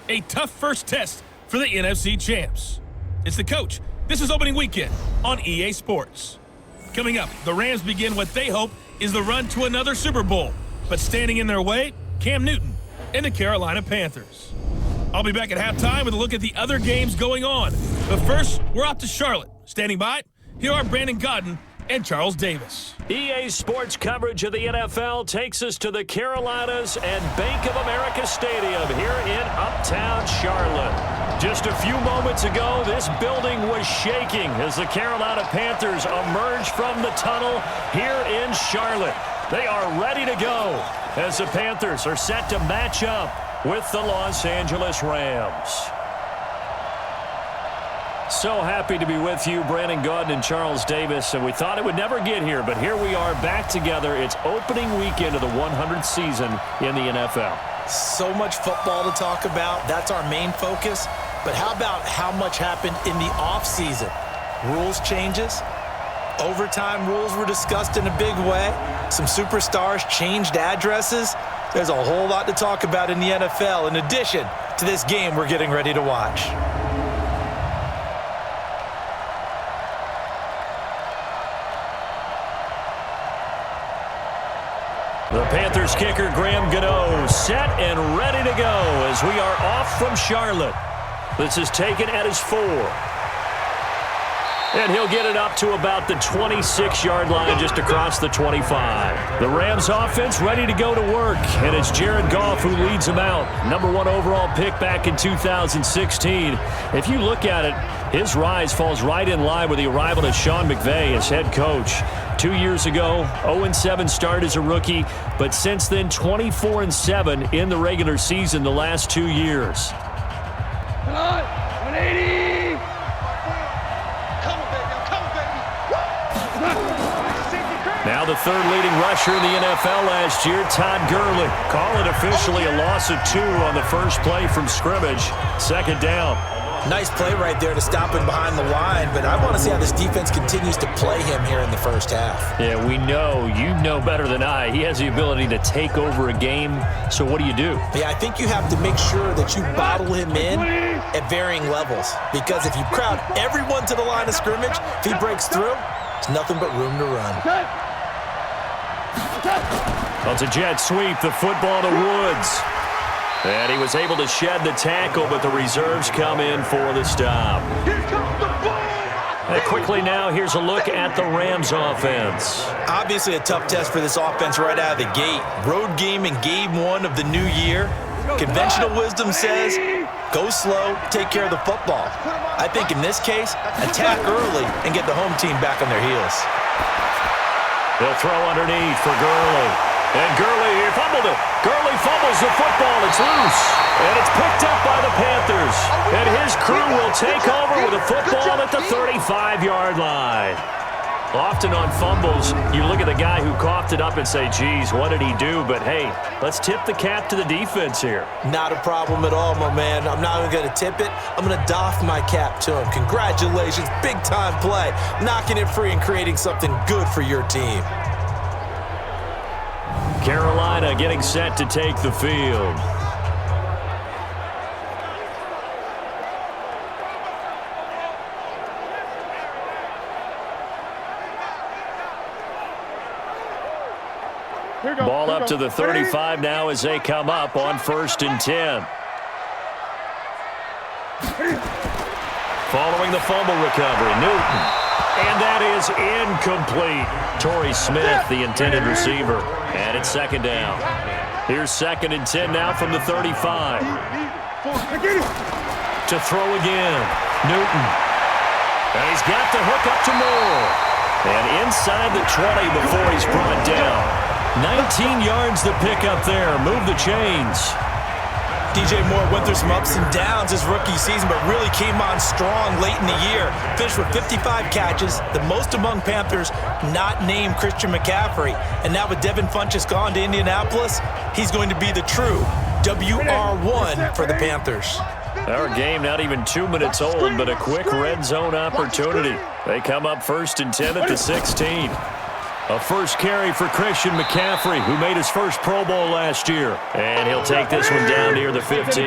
A tough first test for the NFC champs. It's the coach. This is opening weekend on EA Sports. Coming up, the Rams begin what they hope is the run to another Super Bowl. But standing in their way, Cam Newton and the Carolina Panthers. I'll be back at halftime with a look at the other games going on. But first, we're off to Charlotte. Standing by, here are Brandon Godden and Charles Davis. EA Sports coverage of the NFL takes us to the Carolinas and Bank of America Stadium here in uptown Charlotte. Just a few moments ago, this building was shaking as the Carolina Panthers emerged from the tunnel here in Charlotte. They are ready to go as the Panthers are set to match up with the Los Angeles Rams. So happy to be with you, Brandon Godden and Charles Davis. And we thought it would never get here, but here we are back together. It's opening weekend of the 100th season in the NFL. So much football to talk about. That's our main focus. But how about how much happened in the offseason? Rules changes. Overtime rules were discussed in a big way. Some superstars changed addresses. There's a whole lot to talk about in the NFL in addition to this game we're getting ready to watch. The Panthers kicker Graham Gano set and ready to go as we are off from Charlotte. This is taken at his 4. And he'll get it up to about the 26-yard line just across the 25. The Rams offense ready to go to work, and it's Jared Goff who leads them out. #1 overall pick back in 2016. If you look at it, his rise falls right in line with the arrival of Sean McVay as head coach. 2 years ago, 0-7 start as a rookie, but since then 24-7 in the regular season the last 2 years. 180! Now the third leading rusher in the NFL last year, Todd Gurley. Call it officially a loss of 2 on the first play from scrimmage. Second down. Nice play right there to stop him behind the line, but I want to see how this defense continues to play him here in the first half. Yeah, we know. You know better than I. He has the ability to take over a game, so what do you do? Yeah, I think you have to make sure that you bottle him in at varying levels, because if you crowd everyone to the line of scrimmage, if he breaks through, there's nothing but room to run. Well, it's a jet sweep, the football to Woods. And he was able to shed the tackle, but the reserves come in for the stop. Here comes the ball! And quickly now, here's a look at the Rams offense. Obviously a tough test for this offense right out of the gate. Road game in game 1 of the new year. Conventional wisdom says, go slow, take care of the football. I think in this case, attack early and get the home team back on their heels. They'll throw underneath for Gurley. And Gurley, he fumbled it. Gurley fumbles the football. It's loose. And it's picked up by the Panthers. And his crew will take over with a football at the 35-yard line. Often on fumbles, you look at the guy who coughed it up and say, geez, what did he do? But, hey, let's tip the cap to the defense here. Not a problem at all, my man. I'm not even going to tip it. I'm going to doff my cap to him. Congratulations. Big-time play. Knocking it free and creating something good for your team. Carolina getting set to take the field. Ball up to the 35 now as they come up on 1st and 10. Following the fumble recovery, Newton. And that is incomplete. Torrey Smith, the intended receiver. And it's 2nd down. Here's 2nd and 10 now from the 35. To throw again. Newton. And he's got the hook up to Moore. And inside the 20 before he's brought down. 19 yards the pick up there. Move the chains. DJ Moore went through some ups and downs his rookie season, but really came on strong late in the year. Finished with 55 catches, the most among Panthers not named Christian McCaffrey. And now with Devin Funchess gone to Indianapolis, he's going to be the true WR1 for the Panthers. Our game not even 2 minutes old, but a quick red zone opportunity. They come up 1st and 10 at the 16. A first carry for Christian McCaffrey, who made his first Pro Bowl last year. And he'll take this one down near the 15.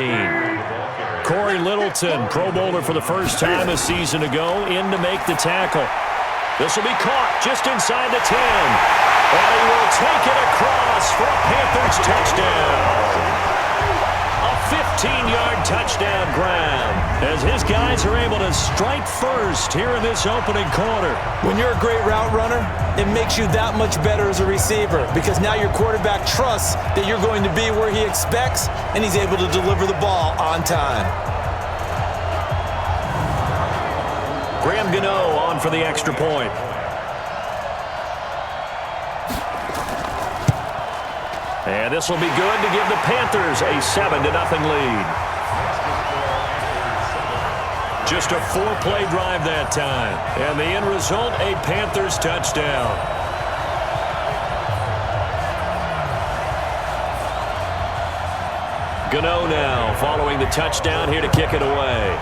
Corey Littleton, Pro Bowler for the first time a season ago, in to make the tackle. This will be caught just inside the 10. And he will take it across for a Panthers touchdown. A 15-yard touchdown grab as his guys are able to strike first here in this opening quarter. When you're a great route runner, it makes you that much better as a receiver because now your quarterback trusts that you're going to be where he expects, and he's able to deliver the ball on time. Graham Gano on for the extra point. And this will be good to give the Panthers a 7-0 lead. Just a 4-play drive that time. And the end result, a Panthers touchdown. Gano now following the touchdown here to kick it away.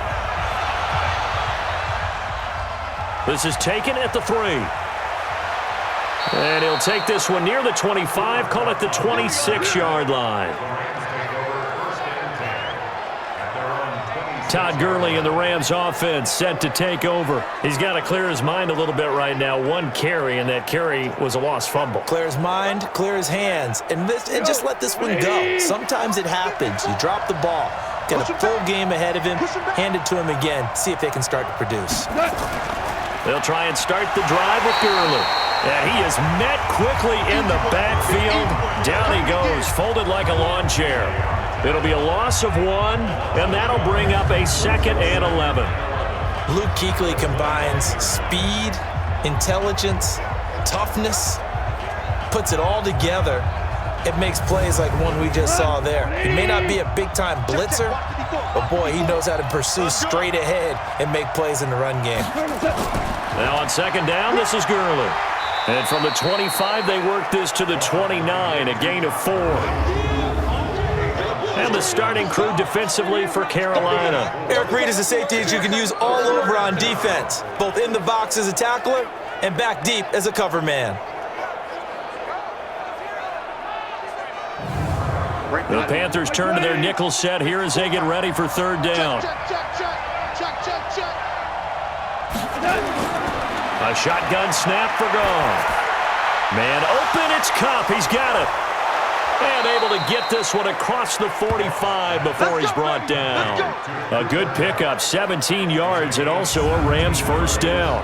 This is taken at the 3. And he'll take this one near the 25, call it the 26-yard line. Todd Gurley and the Rams offense set to take over. He's got to clear his mind a little bit right now. One carry, and that carry was a lost fumble. Clear his mind, clear his hands, and just let this one go. Sometimes it happens. You drop the ball. Got a full game ahead of him. Hand it to him again. See if they can start to produce. They'll try and start the drive with Gurley. And he is met quickly in the backfield. Down he goes, folded like a lawn chair. It'll be a loss of 1, and that'll bring up a 2nd and 11. Luke Kuechly combines speed, intelligence, toughness, puts it all together. It makes plays like one we just saw there. He may not be a big-time blitzer, but boy, he knows how to pursue straight ahead and make plays in the run game. Now on 2nd down, this is Gurley. And from the 25, they work this to the 29, a gain of 4. And the starting crew defensively for Carolina. Eric Reid is a safety that you can use all over on defense, both in the box as a tackler and back deep as a cover man. The Panthers turn to their nickel set here as they get ready for 3rd down. A shotgun snap for Goff. Man open, it's Kupp. He's got it. And able to get this one across the 45 before he's brought down. A good pickup, 17 yards, and also a Rams 1st down.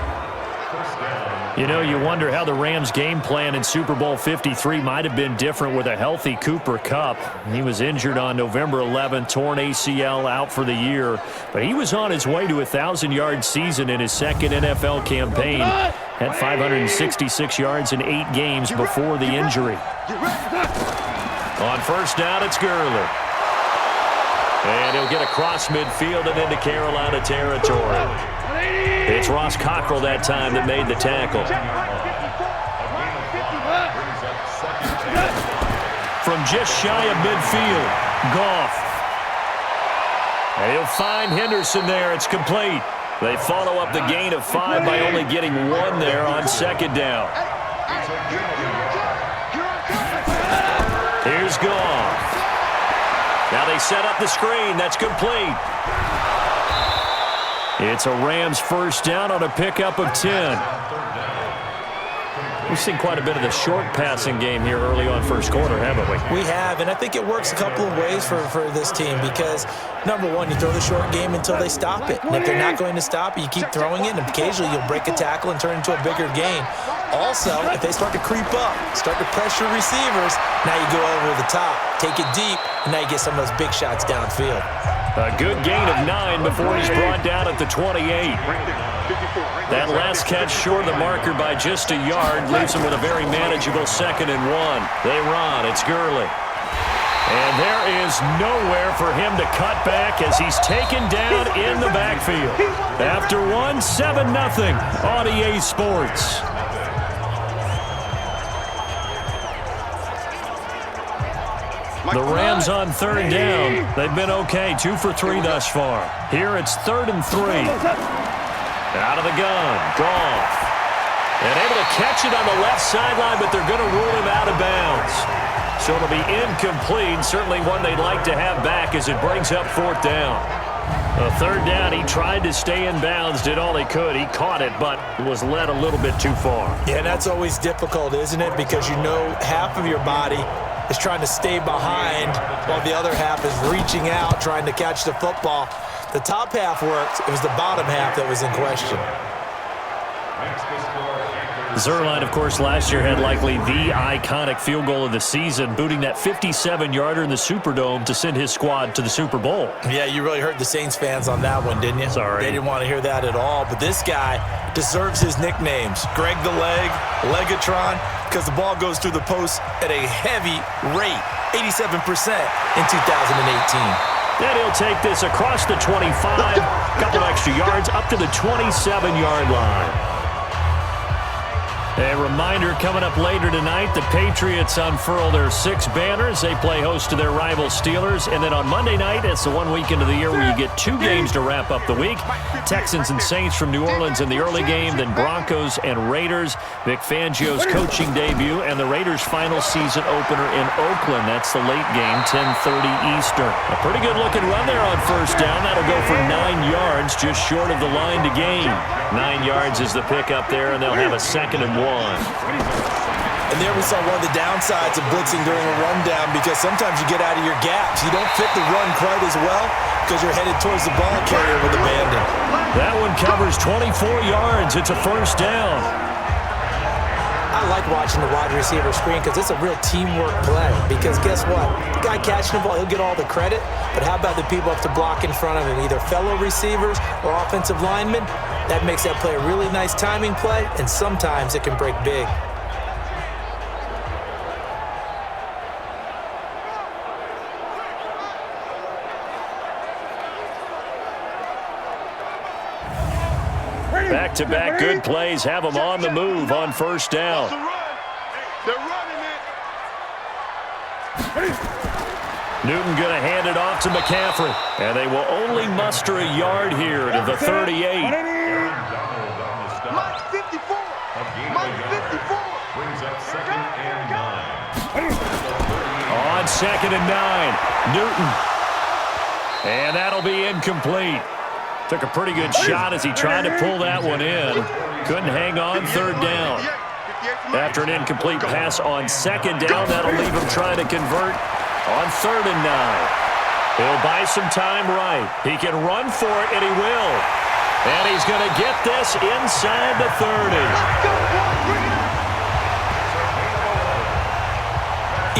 You know, you wonder how the Rams' game plan in Super Bowl 53 might have been different with a healthy Cooper Kupp. He was injured on November 11th, torn ACL, out for the year. But he was on his way to a 1,000-yard season in his 2nd NFL campaign. Had 566 yards in 8 games before the injury. On 1st down, it's Gurley. And he'll get across midfield and into Carolina territory. It's Ross Cockrell that time that made the tackle. From just shy of midfield, Goff. And he'll find Henderson there. It's complete. They follow up the gain of 5 by only getting 1 there on 2nd down. Here's Goff. Now they set up the screen. That's complete. It's a Rams 1st down on a pickup of 10. We've seen quite a bit of the short passing game here early on 1st quarter, haven't we? We have, and I think it works a couple of ways for this team because, number one, you throw the short game until they stop it. And if they're not going to stop it, you keep throwing it, and occasionally you'll break a tackle and turn it into a bigger gain. Also, if they start to creep up, start to pressure receivers, now you go over the top, take it deep, and now you get some of those big shots downfield. A good gain of 9 before he's brought down at the 28. That last catch short of the marker by just a yard leaves him with a very manageable 2nd and 1. They run. It's Gurley. And there is nowhere for him to cut back as he's taken down in the backfield. After 1, 7-0 on EA Sports. The Rams on 3rd down. They've been okay, 2 for 3 thus far. Here it's 3rd and 3. Out of the gun, Goff. And able to catch it on the left sideline, but they're going to rule him out of bounds. So it'll be incomplete, certainly one they'd like to have back as it brings up 4th down. A third down, he tried to stay in bounds, did all he could. He caught it, but was led a little bit too far. Yeah, and that's always difficult, isn't it? Because you know half of your body is trying to stay behind while the other half is reaching out, trying to catch the football. The top half worked. It was the bottom half that was in question. Zuerlein, of course, last year had likely the iconic field goal of the season, booting that 57-yarder in the Superdome to send his squad to the Super Bowl. Yeah, you really hurt the Saints fans on that one, didn't you? Sorry. They didn't want to hear that at all. But this guy deserves his nicknames. Greg the Leg, Legatron, because the ball goes through the post at a heavy rate, 87% in 2018. Then he'll take this across the 25, couple extra yards, up to the 27-yard line. A reminder coming up later tonight, the Patriots unfurl their 6 banners. They play host to their rival Steelers. And then on Monday night, it's the one weekend of the year where you get 2 games to wrap up the week. Texans and Saints from New Orleans in the early game, then Broncos and Raiders. Vic Fangio's coaching debut and the Raiders' final season opener in Oakland. That's the late game, 10:30 Eastern. A pretty good-looking run there on first down. That'll go for 9 yards, just short of the line to gain. 9 yards is the pickup there, and they'll have a 2nd and 1. And there we saw one of the downsides of blitzing during a rundown, because sometimes you get out of your gaps. You don't fit the run quite as well because you're headed towards the ball carrier with abandon. That one covers 24 yards. It's a first down. I like watching the wide receiver screen because it's a real teamwork play. Because guess what? The guy catching the ball, he'll get all the credit. But how about the people have to block in front of him, either fellow receivers or offensive linemen? That makes that play a really nice timing play, and sometimes it can break big. Back-to-back good plays have them on the move on first down. They're running it. Newton going to hand it off to McCaffrey. And they will only muster a yard here to the 38. Mike 54. Mike 54. Brings up 2nd and 9. On 2nd and 9, Newton. And that'll be incomplete. Took a pretty good shot as he tried to pull that one in. Couldn't hang on, 3rd down. After an incomplete pass on 2nd down, that'll leave him trying to convert on 3rd and 9. He'll buy some time right. He can run for it, and he will. And he's going to get this inside the 30.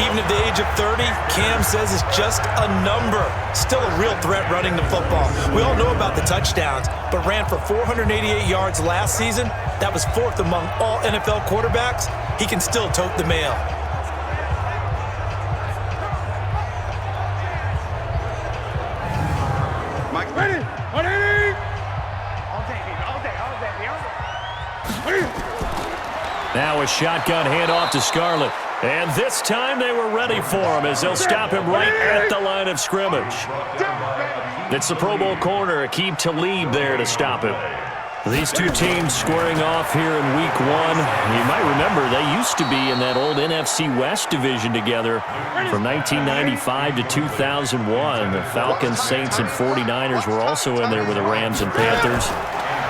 Even at the age of 30, Cam says it's just a number. Still a real threat running the football. We all know about the touchdowns, but ran for 488 yards last season. That was 4th among all NFL quarterbacks. He can still tote the mail. Mike ready. Ready. Now a shotgun handoff to Scarlett. And this time they were ready for him as they'll stop him right at the line of scrimmage. It's the Pro Bowl corner, Aqib Talib there to stop him. These two teams squaring off here in Week 1. You might remember they used to be in that old NFC West division together from 1995 to 2001. The Falcons, Saints, and 49ers were also in there with the Rams and Panthers.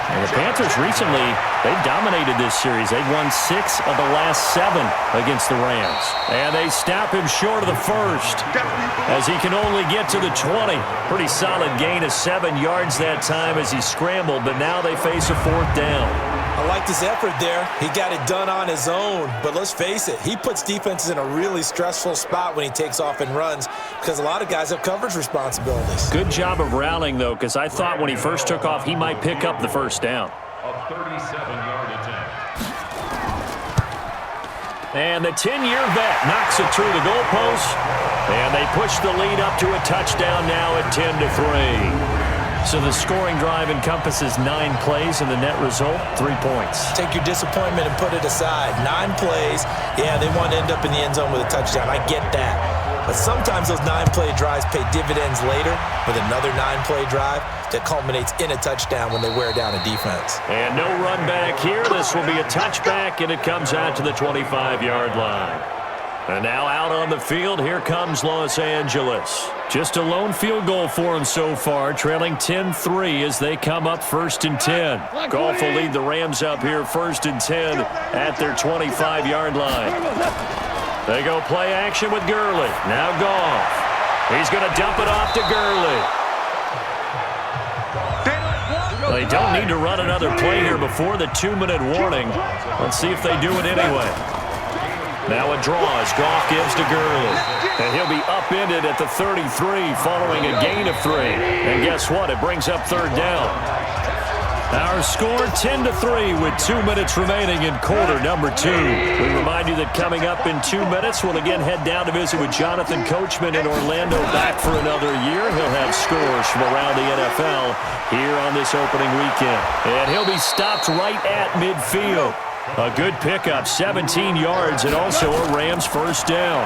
And the Panthers recently, they've dominated this series. They've won 6 of the last 7 against the Rams. And they stop him short of the 1st as he can only get to the 20. Pretty solid gain of 7 yards that time as he scrambled, but now they face a 4th down. I liked his effort there. He got it done on his own. But let's face it, he puts defenses in a really stressful spot when he takes off and runs because a lot of guys have coverage responsibilities. Good job of rallying, though, because I thought when he first took off, he might pick up the 1st down. A 37-yard attempt. And the 10-year vet knocks it through the goalpost. And they push the lead up to a touchdown now at 10-3. So the scoring drive encompasses 9 plays, and the net result, 3 points. Take your disappointment and put it aside. 9 plays, yeah, they want to end up in the end zone with a touchdown. I get that. But sometimes those 9-play drives pay dividends later with another 9-play drive that culminates in a touchdown when they wear down a defense. And no run back here. This will be a touchback, and it comes out to the 25-yard line. And now out on the field, here comes Los Angeles. Just a lone field goal for them so far, trailing 10-3 as they come up 1st and 10. Goff will lead the Rams up here 1st and 10 at their 25-yard line. They go play action with Gurley. Now Goff. He's going to dump it off to Gurley. They don't need to run another play here before the 2-minute warning. Let's see if they do it anyway. Now a draw as Goff gives to Gurley. And he'll be upended at the 33 following a gain of 3. And guess what? It brings up 3rd down. Our score 10-3 with 2 minutes remaining in quarter number 2. We remind you that coming up in 2 minutes, we'll again head down to visit with Jonathan Coachman in Orlando, back for another year. He'll have scores from around the NFL here on this opening weekend. And he'll be stopped right at midfield. A good pickup, 17 yards, and also a Rams 1st down.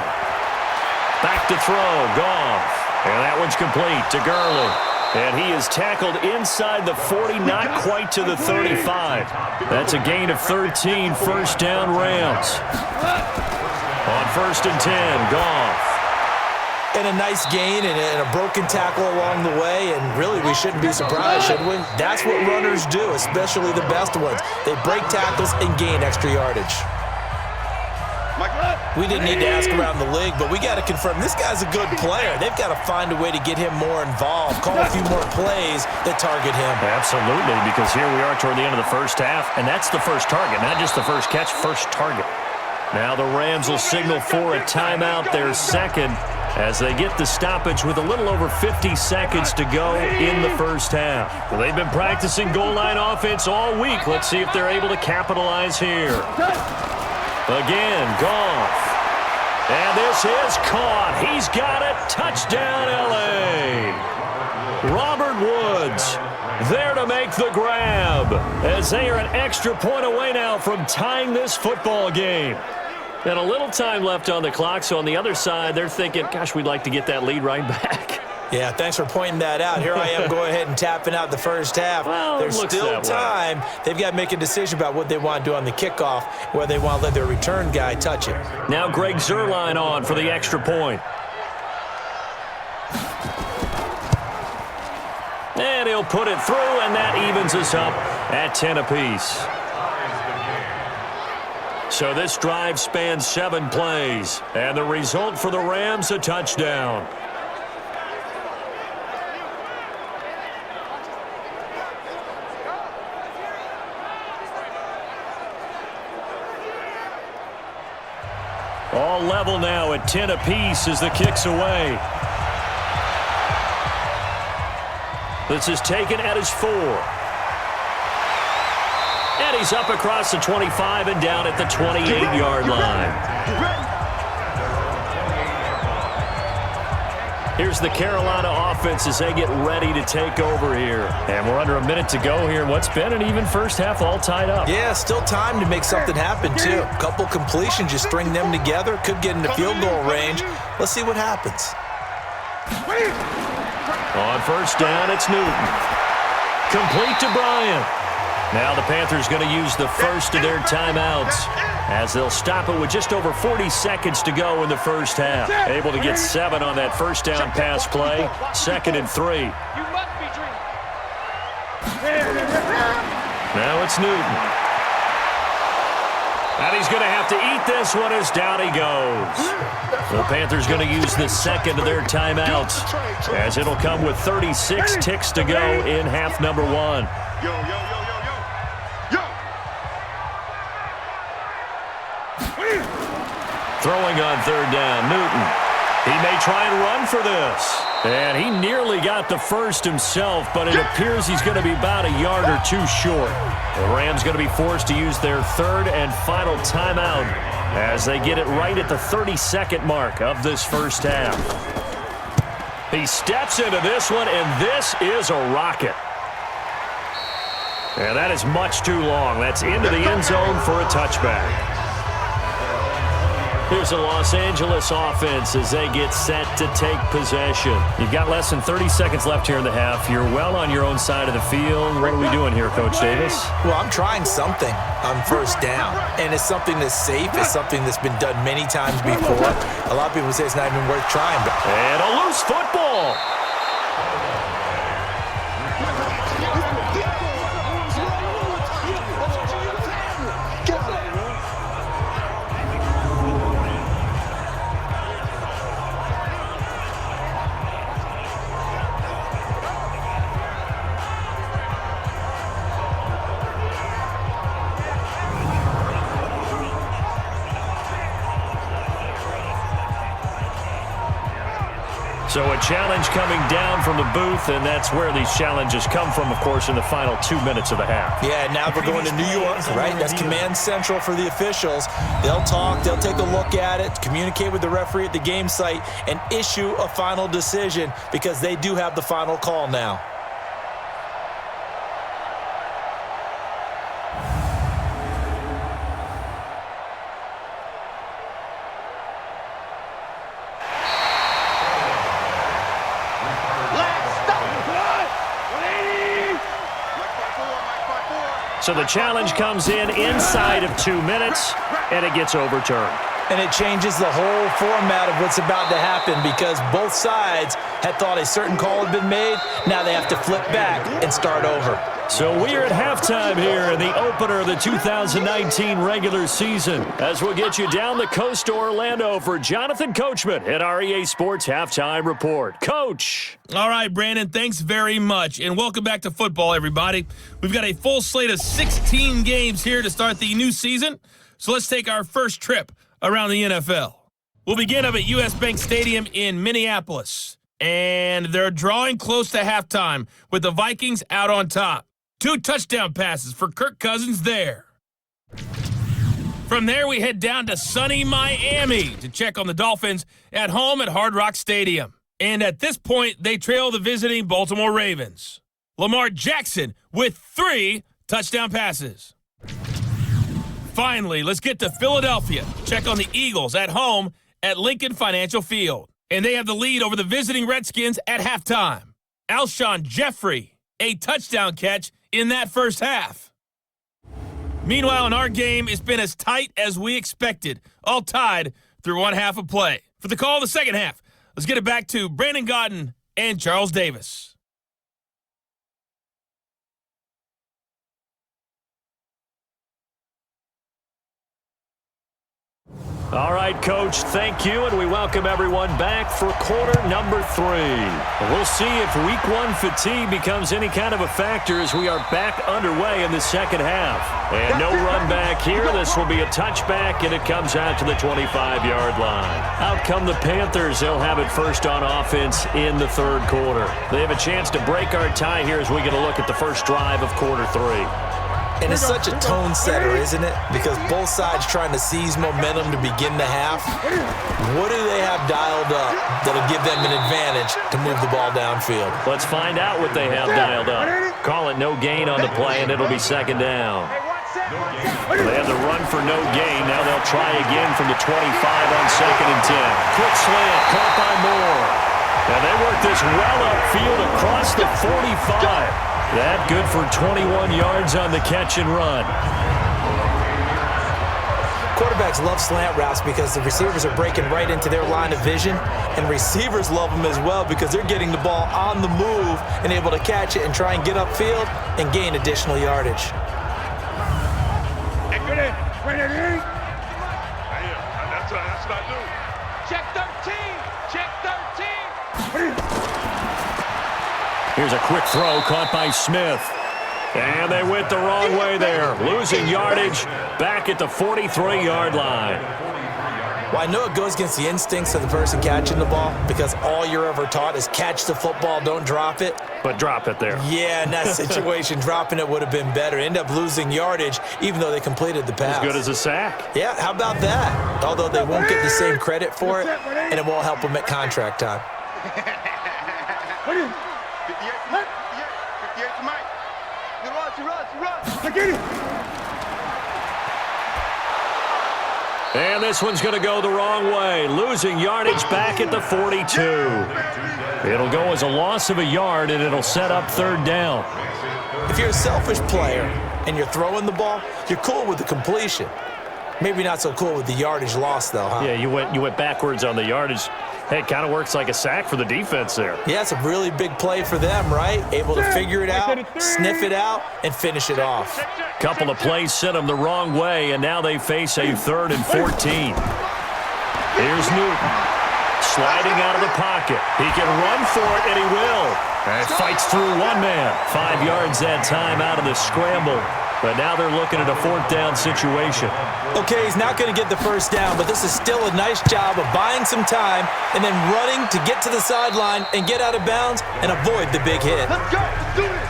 Back to throw, Goff. And that one's complete to Gurley. And he is tackled inside the 40, not quite to the 35. That's a gain of 13, 1st down Rams. On 1st and 10, Goff. And a nice gain and a broken tackle along the way, and really we shouldn't be surprised, should we? That's what runners do, especially the best ones. They break tackles and gain extra yardage. We didn't need to ask around the league, but we got to confirm this guy's a good player. They've got to find a way to get him more involved, call a few more plays that target him. Absolutely, because here we are toward the end of the 1st half, and that's the first target, not just the first catch, first target. Now the Rams will signal for a timeout, their 2nd, as they get the stoppage with a little over 50 seconds to go in the 1st half. Well, they've been practicing goal line offense all week. Let's see if they're able to capitalize here. Again, Goff. And this is caught. He's got it. Touchdown, L.A. Robert Woods there to make the grab, as they are an extra point away now from tying this football game. And a little time left on the clock, so on the other side, they're thinking, gosh, we'd like to get that lead right back. Yeah, thanks for pointing that out. Here I am going ahead and tapping out the 1st half. Well, there's still time. They've got to make a decision about what they want to do on the kickoff, whether they want to let their return guy touch it. Now Greg Zuerlein on for the extra point. And he'll put it through, and that evens us up at 10 apiece. So this drive spans 7 plays, and the result for the Rams, a touchdown. All level now at 10 apiece as the kick's away. This is taken at his 4. And he's up across the 25 and down at the 28-yard line. Here's the Carolina offense as they get ready to take over here. And we're under a minute to go here. What's been an even 1st half all tied up. Yeah, still time to make something happen, too. A couple completions, you string them together, could get into field goal range. Let's see what happens. On 1st down, it's Newton. Complete to Bryant. Now the Panthers going to use the first of their timeouts as they'll stop it with just over 40 seconds to go in the 1st half. Able to get 7 on that 1st down pass play. 2nd and 3. Now it's Newton. And he's going to have to eat this one as down he goes. The Panthers going to use the 2nd of their timeouts as it'll come with 36 ticks to go in half number 1. Throwing on 3rd down, Newton. He may try and run for this. And he nearly got the first himself, but it appears he's going to be about a yard or 2 short. The Rams going to be forced to use their 3rd and final timeout as they get it right at the 32nd mark of this 1st half. He steps into this one, and this is a rocket. And that is much too long. That's into the end zone for a touchback. Here's the Los Angeles offense as they get set to take possession. You've got less than 30 seconds left here in the half. You're well on your own side of the field. What are we doing here, Coach Davis? Well, I'm trying something on first down, and it's something that's safe. It's something that's been done many times before. A lot of people say it's not even worth trying. But And a loose football. So a challenge coming down from the booth, and that's where these challenges come from, of course, in the final 2 minutes of the half. yeah, now we're going to New York, right? That's command central for the officials. They'll talk, they'll take a look at it, communicate with the referee at the game site, and issue a final decision because they do have the final call now. So the challenge comes in inside of 2 minutes, and it gets overturned. And it changes the whole format of what's about to happen because both sides had thought a certain call had been made. Now they have to flip back and start over. So we are at halftime here in the opener of the 2019 regular season as we'll get you down the coast to Orlando for Jonathan Coachman at our EA Sports Halftime Report. Coach! All right, Brandon, thanks very much, and welcome back to football, everybody. We've got a full slate of 16 games here to start the new season, so let's take our first trip around the NFL. We'll begin up at U.S. Bank Stadium in Minneapolis, and they're drawing close to halftime with the Vikings out on top. 2 touchdown passes for Kirk Cousins there. From there, we head down to sunny Miami to check on the Dolphins at home at Hard Rock Stadium. And at this point, they trail the visiting Baltimore Ravens. Lamar Jackson with 3 touchdown passes. Finally, let's get to Philadelphia. Check on the Eagles at home at Lincoln Financial Field. And they have the lead over the visiting Redskins at halftime. Alshon Jeffrey, a touchdown catch in that first half. Meanwhile, in our game, it's been as tight as we expected, all tied through one half of play. For the call of the second half, let's get it back to Brandon Godden and Charles Davis. All right, Coach, thank you, and we welcome everyone back for quarter number 3. We'll see if week 1 fatigue becomes any kind of a factor as we are back underway in the second half. And no run back here. This will be a touchback, and it comes out to the 25-yard line. Out come the Panthers. They'll have it first on offense in the third quarter. They have a chance to break our tie here as we get a look at the first drive of quarter 3. And it's such a tone setter, isn't it? Because both sides trying to seize momentum to begin the half. What do they have dialed up that'll give them an advantage to move the ball downfield? Let's find out what they have dialed up. Call it no gain on the play, and it'll be second down. They have the run for no gain. Now they'll try again from the 25 on second and 10. Quick slant, caught by Moore. And they work this well upfield across the 45. That good for 21 yards on the catch and run. Quarterbacks love slant routes because the receivers are breaking right into their line of vision, and receivers love them as well because they're getting the ball on the move and able to catch it and try and get upfield and gain additional yardage. That's what I do. Check 13! Check 13! Here's a quick throw caught by Smith. And they went the wrong way there. Losing yardage back at the 43-yard line. Well, I know it goes against the instincts of the person catching the ball because all you're ever taught is catch the football, don't drop it. But drop it there. Yeah, in that situation, dropping it would have been better. End up losing yardage even though they completed the pass. As good as a sack. Yeah, how about that? Although they won't get the same credit for it, and it won't help them at contract time. 58 to Mike. Run. And this one's going to go the wrong way, losing yardage back at the 42. It'll go as a loss of a yard, and it'll set up third down. If you're a selfish player and you're throwing the ball, you're cool with the completion. Maybe not so cool with the yardage loss, though, huh? Yeah, you went backwards on the yardage. Hey, it kind of works like a sack for the defense there. Yeah, it's a really big play for them, right? Able to figure it out, sniff it out, and finish it off. Couple of plays sent them the wrong way, and now they face a 3rd and 14. Here's Newton, sliding out of the pocket. He can run for it, and he will. And fights through one man. 5 yards that time out of the scramble. But now they're looking at a 4th down situation. Okay, he's not going to get the first down, but this is still a nice job of buying some time and then running to get to the sideline and get out of bounds and avoid the big hit. Let's go. Let's do this.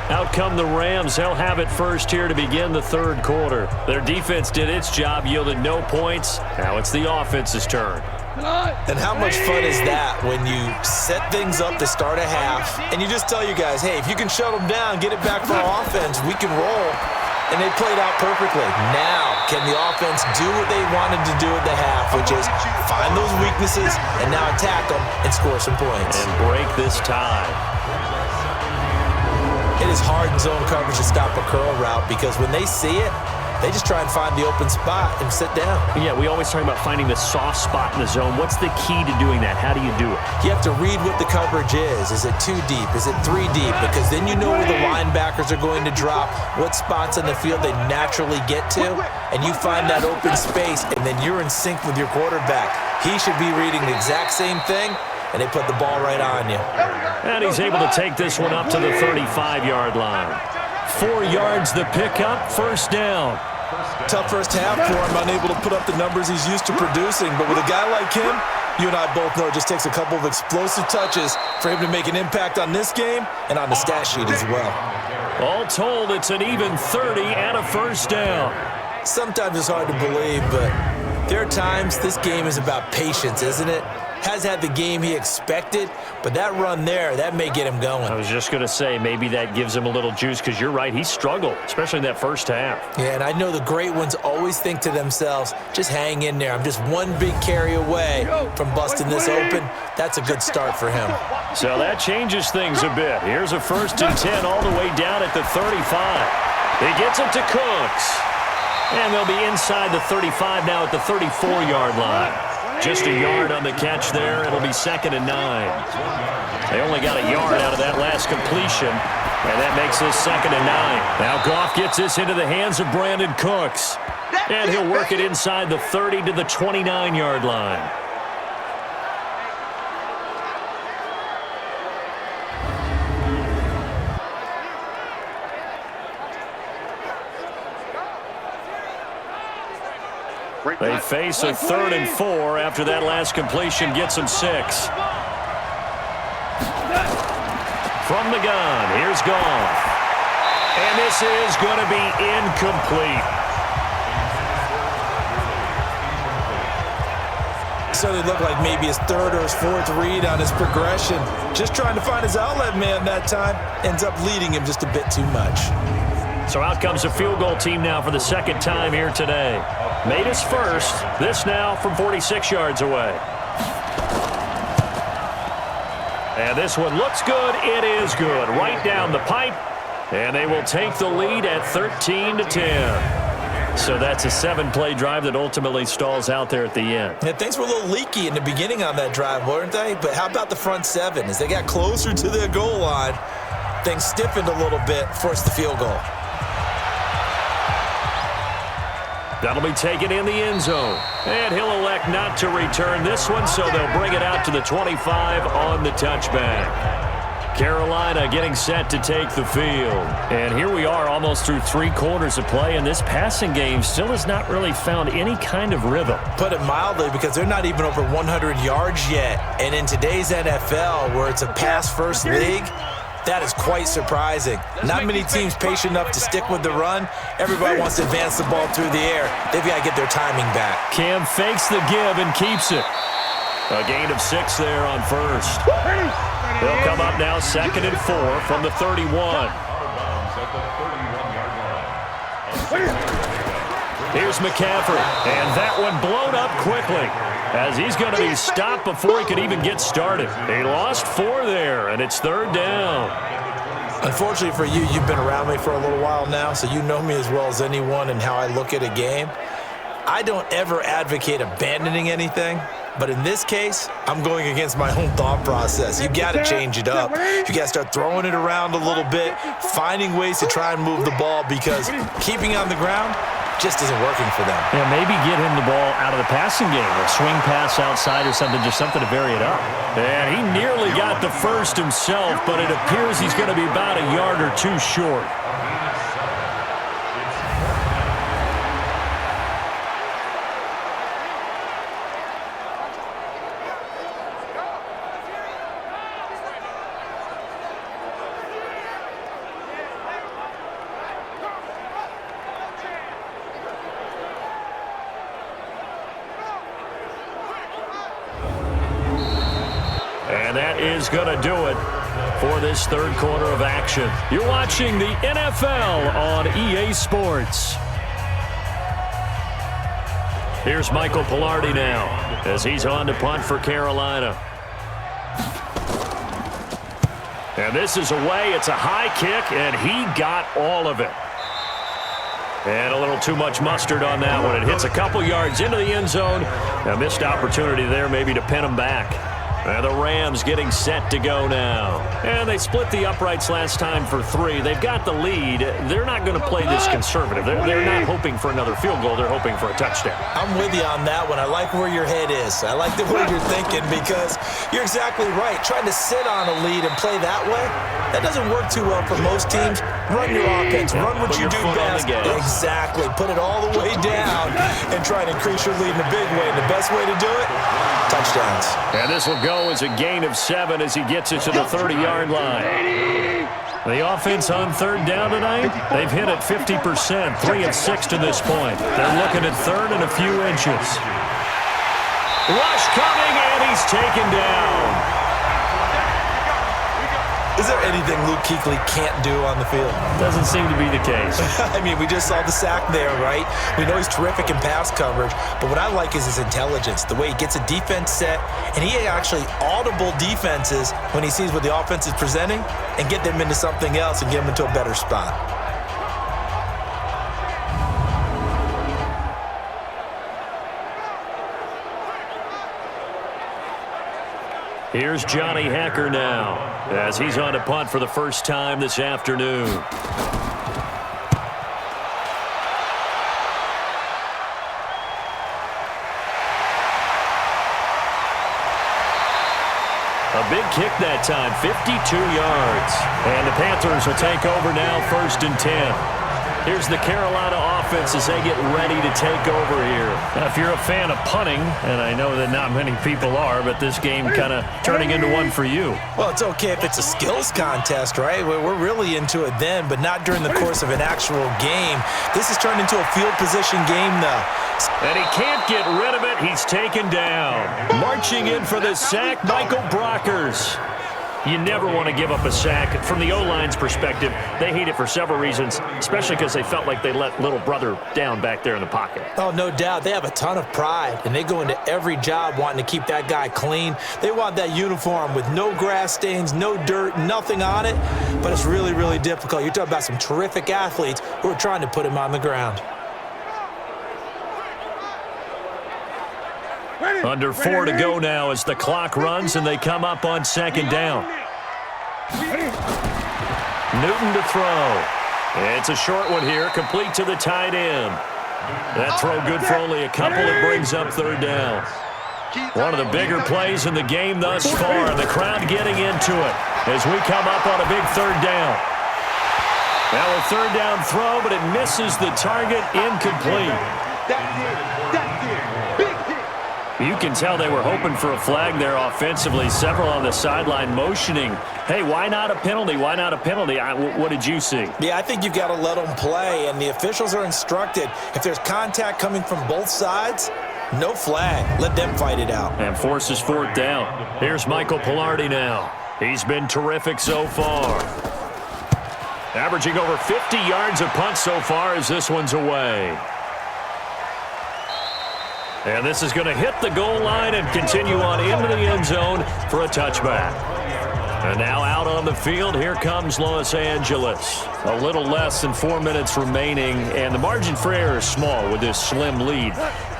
Out come the Rams. They'll have it first here to begin the 3rd quarter. Their defense did its job, yielded no points. Now it's the offense's turn. And how much fun is that when you set things up to start a half and you just tell you guys, hey, if you can shut them down, get it back for our offense, we can roll. And they played out perfectly. Now, can the offense do what they wanted to do at the half, which is find those weaknesses and now attack them and score some points. And break this tie. It is hard in zone coverage to stop a curl route because when they see it, they just try and find the open spot and sit down. Yeah, we always talk about finding the soft spot in the zone. What's the key to doing that? How do you do it? You have to read what the coverage is. Is it 2 deep? Is it 3 deep? Because then you know where the linebackers are going to drop, what spots on the field they naturally get to, and you find that open space, and then you're in sync with your quarterback. He should be reading the exact same thing, and they put the ball right on you. And he's able to take this one up to the 35-yard line. 4 yards the pickup, first down. Tough first half for him, unable to put up the numbers he's used to producing. But with a guy like him, you and I both know it just takes a couple of explosive touches for him to make an impact on this game and on the stat sheet as well. All told, it's an even 30 and a first down. Sometimes it's hard to believe, but there are times this game is about patience, isn't it? Has had the game he expected, but that run there, that may get him going. I was just going to say, maybe that gives him a little juice because you're right, he struggled, especially in that first half. Yeah, and I know the great ones always think to themselves, just hang in there. I'm just one big carry away from busting this open. That's a good start for him. So that changes things a bit. Here's a 1st and 10 all the way down at the 35. He gets it to Cooks. And they'll be inside the 35 now at the 34-yard line. Just a yard on the catch there. It'll be 2nd and 9. They only got a yard out of that last completion, and that makes this 2nd and 9. Now Goff gets this into the hands of Brandon Cooks, and he'll work it inside the 30 to the 29-yard line. They face a 3rd and 4 after that last completion gets them 6. From the gun, here's Goff. And this is going to be incomplete. So it looked like maybe his 3rd or his 4th read on his progression. Just trying to find his outlet man that time. Ends up leading him just a bit too much. So out comes a field goal team now for the 2nd time here today. Made his first. This now from 46 yards away. And this one looks good. It is good. Right down the pipe. And they will take the lead at 13-10. So that's a 7-play drive that ultimately stalls out there at the end. Yeah, things were a little leaky in the beginning on that drive, weren't they? But how about the front 7? As they got closer to their goal line, things stiffened a little bit, forced the field goal. That'll be taken in the end zone. And he'll elect not to return this one, so they'll bring it out to the 25 on the touchback. Carolina getting set to take the field. And here we are almost through 3 quarters of play, and this passing game still has not really found any kind of rhythm. Put it mildly, because they're not even over 100 yards yet. And in today's NFL, where it's a pass-first league, that is quite surprising. Not many teams patient enough to stick with the run. Everybody wants to advance the ball through the air. They've got to get their timing back. Cam fakes the give and keeps it. A gain of 6 there on first. They'll come up now 2nd and 4 from the 31. Here's McCaffrey, and that one blown up quickly as he's going to be stopped before he could even get started. He lost 4 there, and it's 3rd down. Unfortunately for you, you've been around me for a little while now, so you know me as well as anyone and how I look at a game. I don't ever advocate abandoning anything, but in this case, I'm going against my own thought process. You got to change it up. You got to start throwing it around a little bit, finding ways to try and move the ball, because keeping it on the ground just isn't working for them. Yeah, maybe get him the ball out of the passing game, a swing pass outside or something, just something to vary it up. And he nearly got the first himself, but it appears he's going to be about a yard or 2 short. And that is going to do it for this 3rd quarter of action. You're watching the NFL on EA Sports. Here's Michael Pilardi now as he's on to punt for Carolina. And this is away. It's a high kick, and he got all of it. And a little too much mustard on that one. It hits a couple yards into the end zone. A missed opportunity there maybe to pin him back. And the Rams getting set to go now. And they split the uprights last time for 3. They've got the lead. They're not going to play this conservative. They're not hoping for another field goal. They're hoping for a touchdown. I'm with you on that one. I like where your head is. I like the way you're thinking, because you're exactly right. Trying to sit on a lead and play that way, that doesn't work too well for most teams. Run your offense. Run what you do best. Exactly. Put it all the way down and try to increase your lead in a big way. And the best way to do it, touchdowns. And this will go as a gain of 7 as he gets it to the 30-yard line. The offense on 3rd down tonight, they've hit it 50%, 3 of 6 to this point. They're looking at 3rd and a few inches. Rush coming, and he's taken down. Is there anything Luke Kuechly can't do on the field? Doesn't seem to be the case. I mean, we just saw the sack there, right? We know he's terrific in pass coverage, but what I like is his intelligence, the way he gets a defense set, and he actually audible defenses when he sees what the offense is presenting and get them into something else and get them into a better spot. Here's Johnny Hacker now as he's on to punt for the first time this afternoon. A big kick that time, 52 yards. And the Panthers will take over now, 1st and 10. Here's the Carolina offense as they get ready to take over here. Now, if you're a fan of punting, and I know that not many people are, but this game kind of turning into one for you. Well, it's okay if it's a skills contest, right? We're really into it then, but not during the course of an actual game. This has turned into a field position game, though. And he can't get rid of it. He's taken down. Marching in for the sack, Michael Brockers. You never want to give up a sack. From the O-line's perspective, they hate it for several reasons, especially because they felt like they let little brother down back there in the pocket. Oh, no doubt. They have a ton of pride, and they go into every job wanting to keep that guy clean. They want that uniform with no grass stains, no dirt, nothing on it, but it's really, really difficult. You're talking about some terrific athletes who are trying to put him on the ground. Under 4 to go now as the clock runs and they come up on 2nd down. Newton to throw. It's a short one here, complete to the tight end. That throw good for only a couple. It brings up 3rd down. One of the bigger plays in the game thus far, and the crowd getting into it as we come up on a big 3rd down. Now a 3rd down throw, but it misses the target, incomplete. You can tell they were hoping for a flag there offensively. Several on the sideline motioning, hey, why not a penalty? Why not a penalty? What did you see? Yeah, I think you've got to let them play, and the officials are instructed. If there's contact coming from both sides, no flag. Let them fight it out. And forces 4th down. Here's Michael Pilardi now. He's been terrific so far. Averaging over 50 yards a punt so far as this one's away. And this is going to hit the goal line and continue on into the end zone for a touchback. And now out on the field, here comes Los Angeles. A little less than 4 minutes remaining, and the margin for error is small with this slim lead.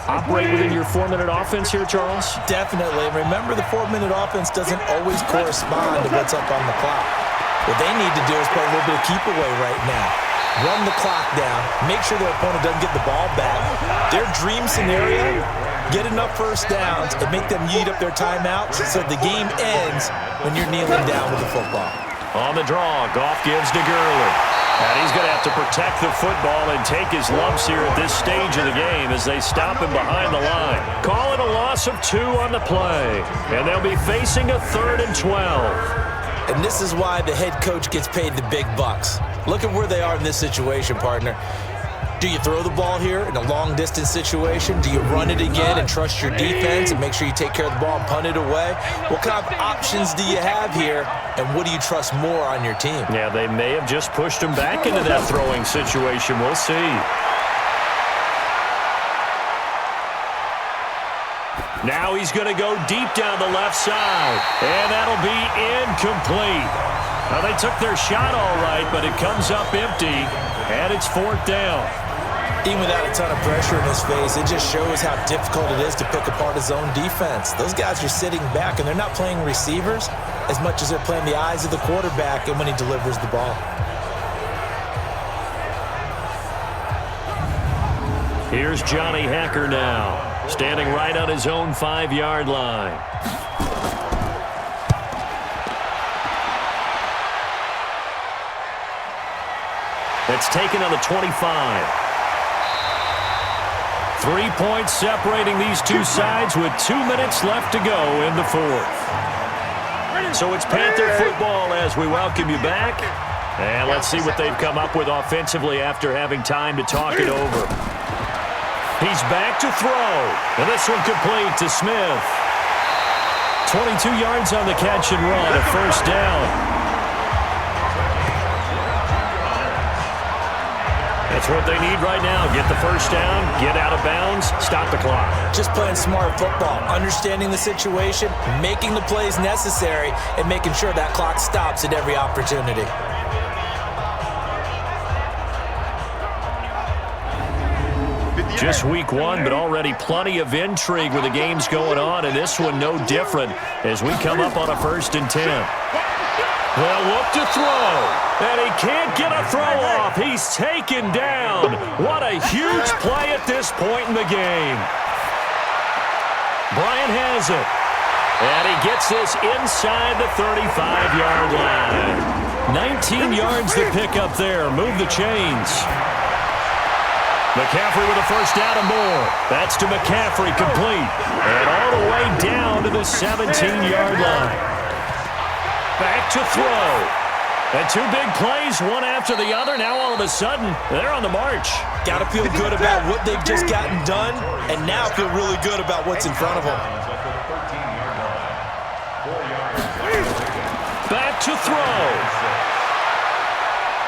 Operate within your 4-minute offense here, Charles? Definitely. And remember, the 4-minute offense doesn't always correspond to what's up on the clock. What they need to do is play a little bit of keep away right now. Run the clock down. Make sure their opponent doesn't get the ball back. Their dream scenario, get enough first downs and make them eat up their timeouts so the game ends when you're kneeling down with the football. On the draw, Goff gives to Gurley. And he's going to have to protect the football and take his lumps here at this stage of the game as they stop him behind the line. Call it a loss of 2 on the play. And they'll be facing a 3rd and 12. And this is why the head coach gets paid the big bucks. Look at where they are in this situation, partner. Do you throw the ball here in a long-distance situation? Do you run it again and trust your defense and make sure you take care of the ball and punt it away? What kind of options do you have here, and what do you trust more on your team? Yeah, they may have just pushed him back into that throwing situation. We'll see. Now he's going to go deep down the left side, and that'll be incomplete. Now, they took their shot all right, but it comes up empty, and it's 4th down. Even without a ton of pressure in his face, it just shows how difficult it is to pick apart his own defense. Those guys are sitting back, and they're not playing receivers as much as they're playing the eyes of the quarterback and when he delivers the ball. Here's Johnny Hacker now, standing right on his own 5-yard line. It's taken on the 25. 3 points separating these two sides with 2 minutes left to go in the 4th. So it's Panther football as we welcome you back. And let's see what they've come up with offensively after having time to talk it over. He's back to throw. And this one complete to Smith. 22 yards on the catch and run, a 1st down. That's what they need right now. Get the 1st down, get out of bounds, stop the clock. Just playing smart football, understanding the situation, making the plays necessary, and making sure that clock stops at every opportunity. Just week 1, but already plenty of intrigue with the games going on, and this one no different as we come up on a 1st and 10. They'll look to throw, and he can't get a throw off. He's taken down. What a huge play at this point in the game. Bryant has it, and he gets this inside the 35-yard line. 19 yards to pick up there. Move the chains. McCaffrey with a 1st down and more. That's to McCaffrey, complete. And all the way down to the 17-yard line. Back to throw. And 2 big plays, one after the other. Now all of a sudden, they're on the march. Got to feel good about what they've just gotten done, and now feel really good about what's in front of them. Back to throw.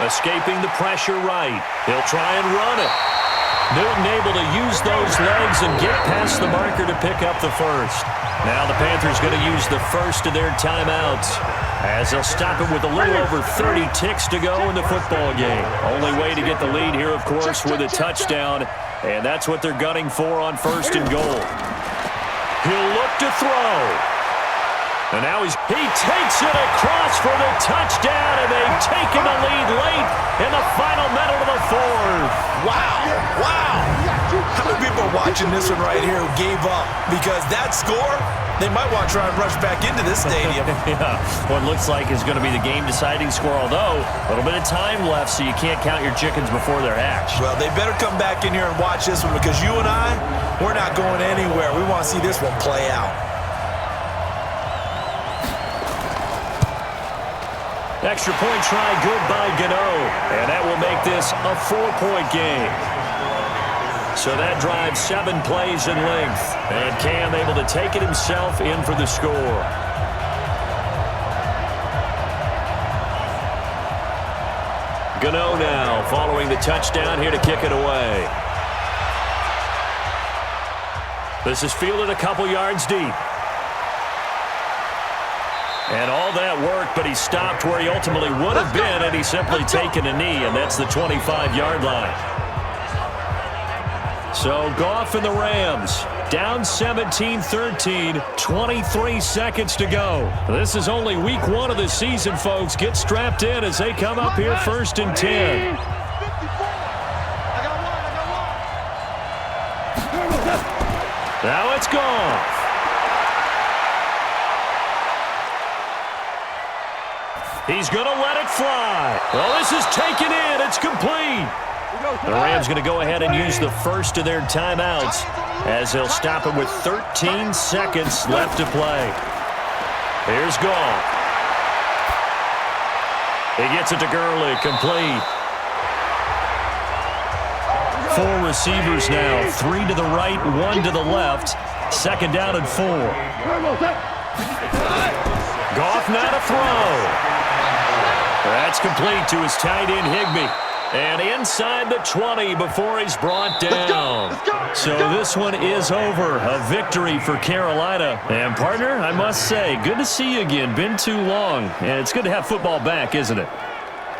Escaping the pressure right. He'll try and run it. Newton able to use those legs and get past the marker to pick up the 1st. Now the Panthers going to use the 1st of their timeouts as they'll stop it with a little over 30 ticks to go in the football game. Only way to get the lead here, of course, with a touchdown, and that's what they're gunning for on 1st and goal. He'll look to throw. And now he takes it across for the touchdown, and they've taken the lead late in the final minute of the 4th. Wow. How many people are watching this one right here who gave up? Because that score, they might want to try and rush back into this stadium. Yeah, what looks like is going to be the game-deciding score, although a little bit of time left, so you can't count your chickens before they're hatched. Well, they better come back in here and watch this one, because you and I, we're not going anywhere. We want to see this one play out. Extra point try good by Gano, and that will make this a 4-point game. So that drives 7 plays in length, and Cam able to take it himself in for the score. Gano now following the touchdown here to kick it away. This is fielded a couple yards deep. And all that work, but he stopped where he ultimately would have been had he simply taken a knee, and that's the 25-yard line. So Goff and the Rams down 17-13, 23 seconds to go. This is only week 1 of the season, folks. Get strapped in as they come up here 1st and 10. Now it's Goff. He's going to let it fly. Well, this is taken in. It's complete. The Rams going to go ahead and use the first of their timeouts as they'll stop it with 13 seconds left to play. Here's Goff. He gets it to Gurley, complete. 4 receivers now, 3 to the right, 1 to the left. 2nd down and 4. Goff now to throw. That's complete to his tight end, Higbee. And inside the 20 before he's brought down. So this one is over. A victory for Carolina. And, partner, I must say, good to see you again. Been too long. And it's good to have football back, isn't it?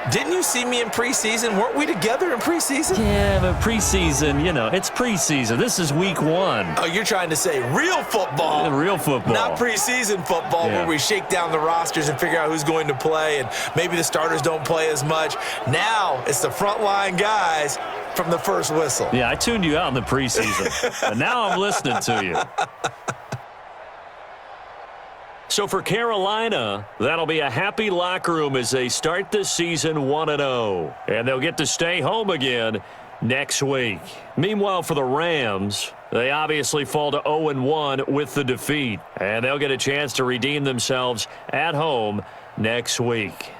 Didn't you see me in preseason? Weren't we together in preseason? Yeah, but preseason, you know, it's preseason. This is week 1. Oh, you're trying to say real football. Yeah, real football. Not preseason football where we shake down the rosters and figure out who's going to play, and maybe the starters don't play as much. Now it's the frontline guys from the first whistle. Yeah, I tuned you out in the preseason. But now I'm listening to you. So for Carolina, that'll be a happy locker room as they start this season 1-0. And they'll get to stay home again next week. Meanwhile, for the Rams, they obviously fall to 0-1 with the defeat. And they'll get a chance to redeem themselves at home next week.